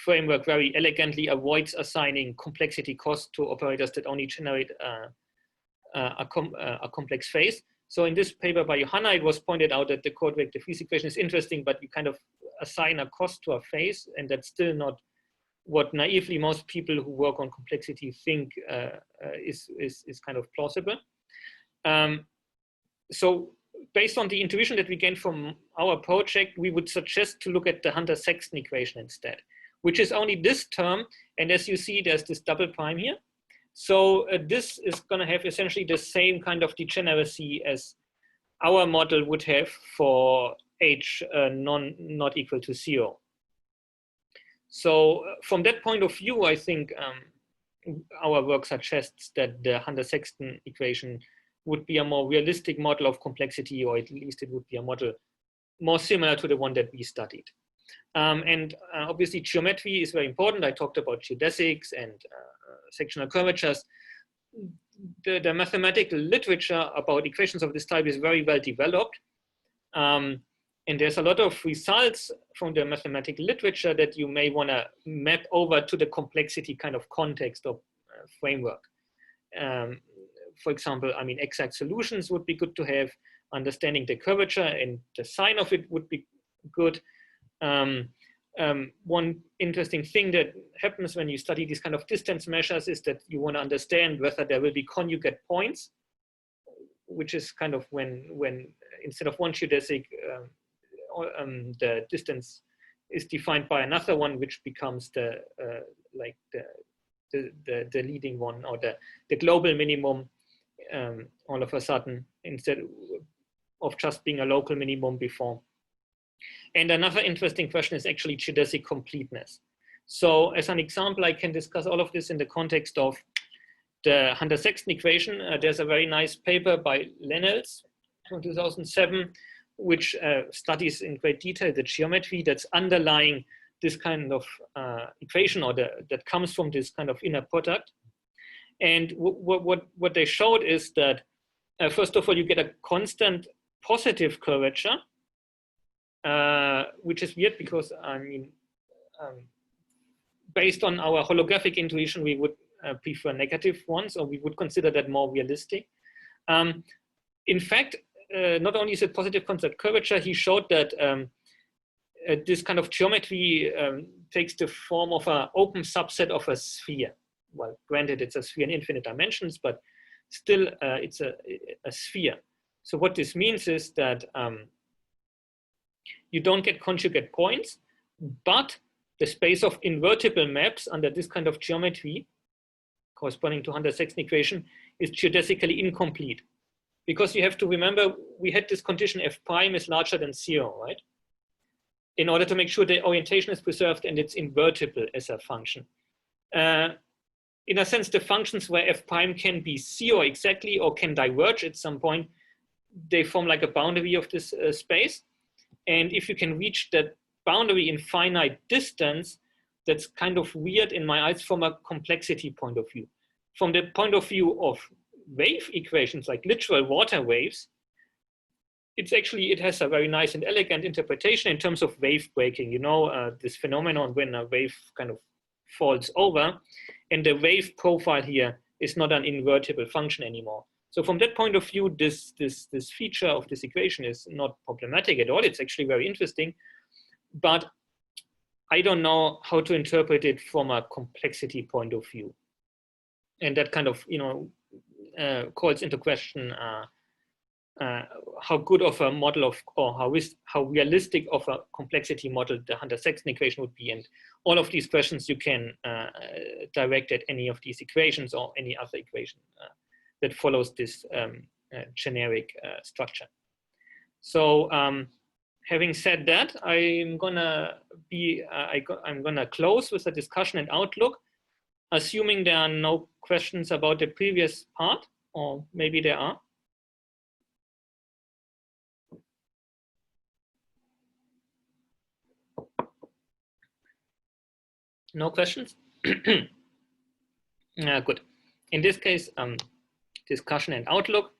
framework very elegantly avoids assigning complexity cost to operators that only generate a complex phase. So in this paper by Johanna, it was pointed out that the Korteweg-de Vries equation is interesting, but you kind of assign a cost to a phase, and that's still not what naively most people who work on complexity think is kind of plausible. So based on the intuition that we gained from our project, we would suggest to look at the Hunter-Saxton equation instead, which is only this term. And as you see, there's this double prime here. So this is going to have essentially the same kind of degeneracy as our model would have for h not equal to 0. So from that point of view, I think our work suggests that the Hunter-Saxton equation would be a more realistic model of complexity, or at least it would be a model more similar to the one that we studied. And obviously geometry is very important. I talked about geodesics and sectional curvatures. The mathematical literature about equations of this type is very well developed. And there's a lot of results from the mathematical literature that you may want to map over to the complexity kind of context of framework. For example, I mean, exact solutions would be good to have. Understanding the curvature and the sign of it would be good. One interesting thing that happens when you study these kind of distance measures is that you want to understand whether there will be conjugate points, which is kind of when instead of one geodesic, the distance is defined by another one, which becomes the leading one, or the global minimum all of a sudden, instead of just being a local minimum before. And another interesting question is actually geodesic completeness. So as an example, I can discuss all of this in the context of the Hunter-Saxton equation. There's a very nice paper by Lennels from 2007, which studies in great detail the geometry that's underlying this kind of equation, or that comes from this kind of inner product. And what they showed is that, first of all, you get a constant positive curvature, which is weird because, I mean, based on our holographic intuition, we would prefer negative ones, or we would consider that more realistic. In fact, not only is it positive constant curvature, he showed that this kind of geometry takes the form of an open subset of a sphere. Well, granted, it's a sphere in infinite dimensions, but still it's a sphere. So what this means is that you don't get conjugate points, but the space of invertible maps under this kind of geometry, corresponding to Hunter-Saxton equation, is geodesically incomplete. Because you have to remember, we had this condition f prime is larger than 0, right? In order to make sure the orientation is preserved and it's invertible as a function. In a sense, the functions where f prime can be 0 exactly, or can diverge at some point, they form like a boundary of this space. And if you can reach that boundary in finite distance, that's kind of weird in my eyes from a complexity point of view. From the point of view of wave equations, like literal water waves, it has a very nice and elegant interpretation in terms of wave breaking. You know, this phenomenon when a wave kind of falls over, and the wave profile here is not an invertible function anymore. So from that point of view, this feature of this equation is not problematic at all. It's actually very interesting, but I don't know how to interpret it from a complexity point of view. And that kind of, calls into question how good of a model of, or how realistic of a complexity model the Hunter-Saxton equation would be. And all of these questions you can direct at any of these equations or any other equation that follows this generic structure. So having said that, I'm gonna close with a discussion and outlook, assuming there are no questions about the previous part, or maybe there are. No questions? Good. In this case, discussion and outlook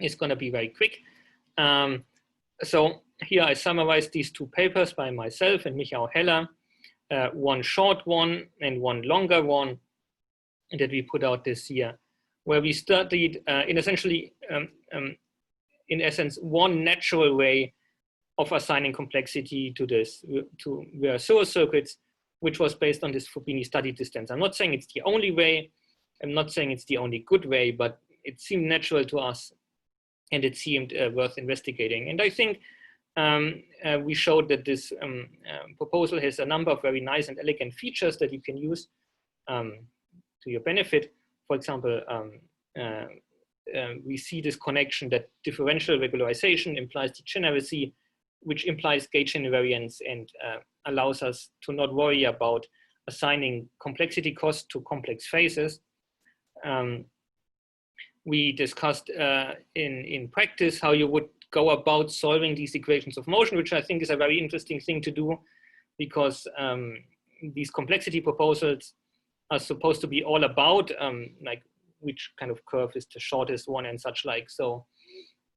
is going to be very quick. So here I summarized these two papers by myself and Michael Heller, one short one and one longer one that we put out this year, where we studied in essence, one natural way of assigning complexity to Virasoro circuits, which was based on this Fubini-Study distance. I'm not saying it's the only way. I'm not saying it's the only good way, but it seemed natural to us, and it seemed worth investigating. And I think we showed that this proposal has a number of very nice and elegant features that you can use to your benefit. For example, we see this connection that differential regularization implies degeneracy, which implies gauge invariance and allows us to not worry about assigning complexity cost to complex phases. We discussed in practice how you would go about solving these equations of motion, which I think is a very interesting thing to do, because these complexity proposals are supposed to be all about like which kind of curve is the shortest one and such like. So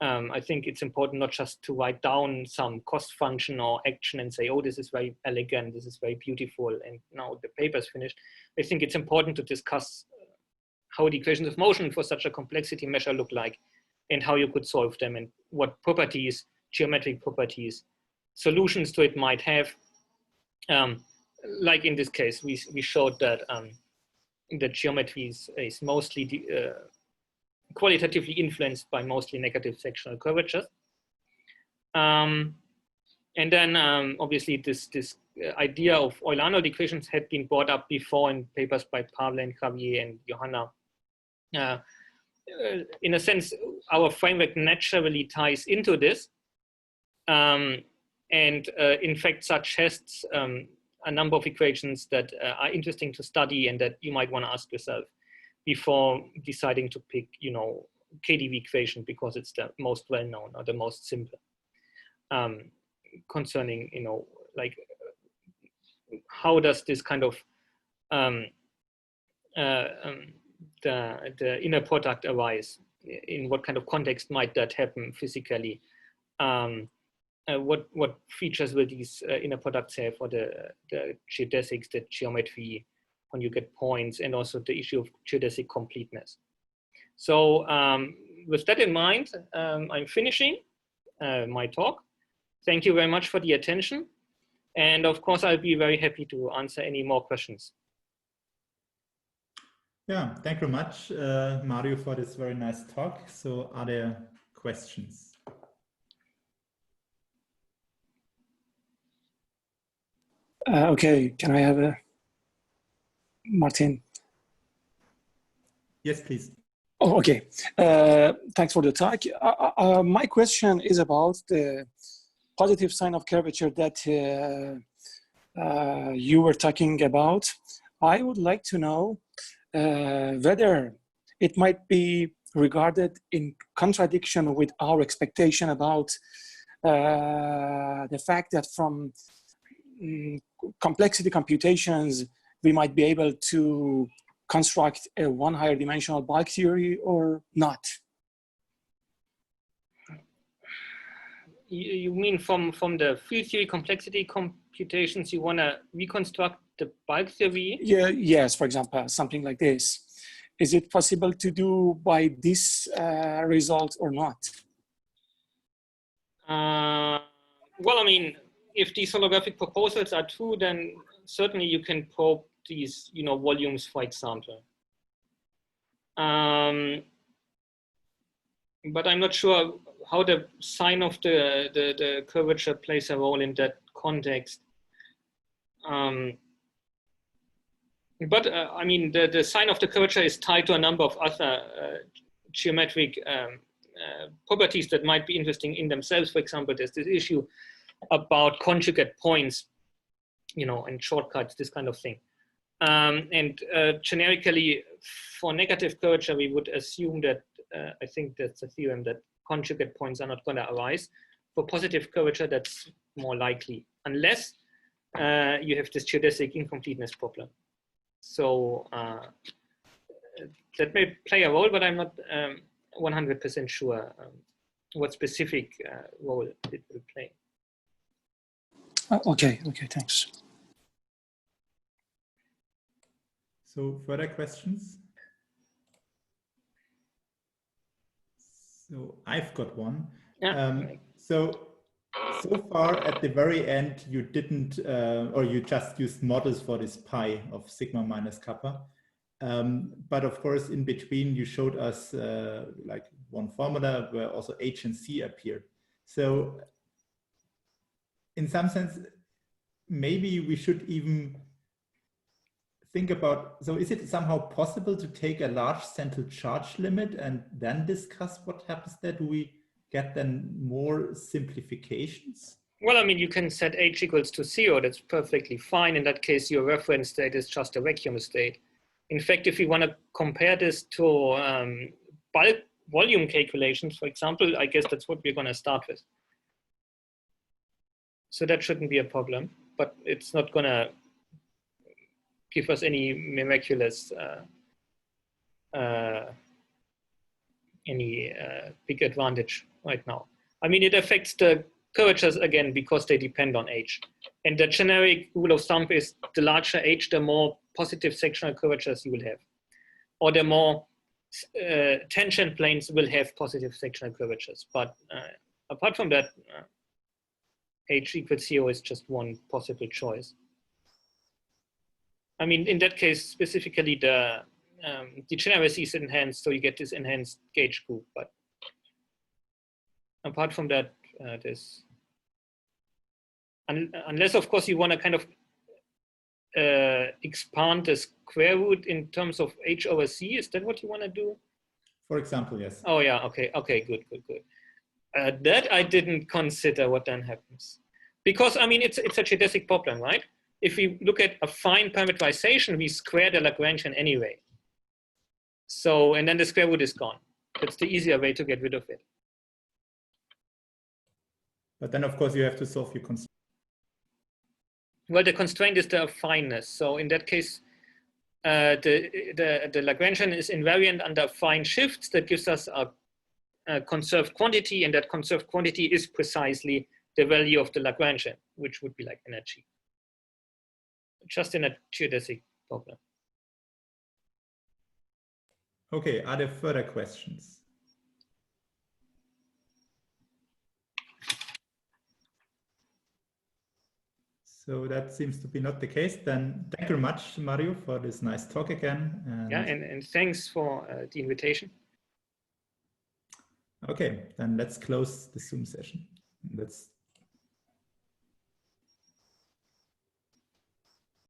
I think it's important not just to write down some cost function or action and say, oh, this is very elegant, this is very beautiful, and now the paper is finished. I think it's important to discuss how the equations of motion for such a complexity measure look like, and how you could solve them, and what properties, geometric properties, solutions to it might have. Like in this case, we showed that the geometry is mostly qualitatively influenced by mostly negative sectional curvatures. And then obviously this idea of Euler-Arnold equations had been brought up before in papers by Pavle and Javier and Johanna. In a sense, our framework naturally ties into this. And in fact, suggests a number of equations that are interesting to study and that you might want to ask yourself before deciding to pick, KdV equation because it's the most well-known or the most simple. Concerning, like how does this kind of the inner product arise? In what kind of context might that happen physically? What features will these inner products have for the geodesics, the geometry, conjugate points, and also the issue of geodesic completeness? So with that in mind, I'm finishing my talk. Thank you very much for the attention. And of course, I'll be very happy to answer any more questions. Yeah, thank you very much, Mario, for this very nice talk. So are there questions? Okay, can I have a Martin? Yes, please. Oh, okay. Thanks for the talk. My question is about the positive sign of curvature that you were talking about. I would like to know whether it might be regarded in contradiction with our expectation about the fact that from complexity computations, we might be able to construct a one higher dimensional bulk theory or not. You mean from the field theory complexity computations, you want to reconstruct the bulk theory? Yeah, yes, for example, something like this. Is it possible to do by this result or not? Well, I mean, if these holographic proposals are true, then certainly you can probe these, volumes, for example. But I'm not sure how the sign of the curvature plays a role in that context. But I mean, the sign of the curvature is tied to a number of other geometric properties that might be interesting in themselves. For example, there's this issue about conjugate points, and shortcuts, this kind of thing. And generically, for negative curvature, we would assume that, I think that's a theorem, that conjugate points are not going to arise. For positive curvature, that's more likely, unless you have this geodesic incompleteness problem. So that may play a role, but I'm not 100% sure what specific role it will play. Okay, thanks. So further questions? So I've got one. Yeah. So far at the very end, you didn't, or you just used models for this pi of sigma minus kappa. But of course, in between, you showed us like one formula where also H and C appeared. So in some sense, maybe we should even think about, so is it somehow possible to take a large central charge limit and then discuss what happens there? Do we get then more simplifications? Well, I mean, you can set H equals to 0. That's perfectly fine. In that case, your reference state is just a vacuum state. In fact, if you want to compare this to bulk volume calculations, for example, I guess that's what we're going to start with. So that shouldn't be a problem, but it's not going to give us any miraculous, big advantage right now. I mean, it affects the curvatures again because they depend on H. And the generic rule of thumb is the larger H, the more positive sectional curvatures you will have, or the more tangent planes will have positive sectional curvatures. But apart from that, H equals 0 is just one possible choice. I mean, in that case, specifically, the degeneracy is enhanced, so you get this enhanced gauge group. But apart from that, unless, of course, you want to kind of expand the square root in terms of H over C. Is that what you want to do? For example, yes. Oh, yeah. Okay, good. That I didn't consider what then happens. Because, I mean, it's a geodesic problem, right? If we look at a fine parameterization, we square the Lagrangian anyway. So, and then the square root is gone. That's the easier way to get rid of it. But then, of course, you have to solve your constraint. Well, the constraint is the fineness. So in that case, the Lagrangian is invariant under fine shifts. That gives us a conserved quantity, and that conserved quantity is precisely the value of the Lagrangian, which would be like energy. Just in a geodesic problem. Okay, are there further questions? So that seems to be not the case. Then thank you very much, Mario, for this nice talk again. And thanks for the invitation. Okay, then let's close the Zoom session. Let's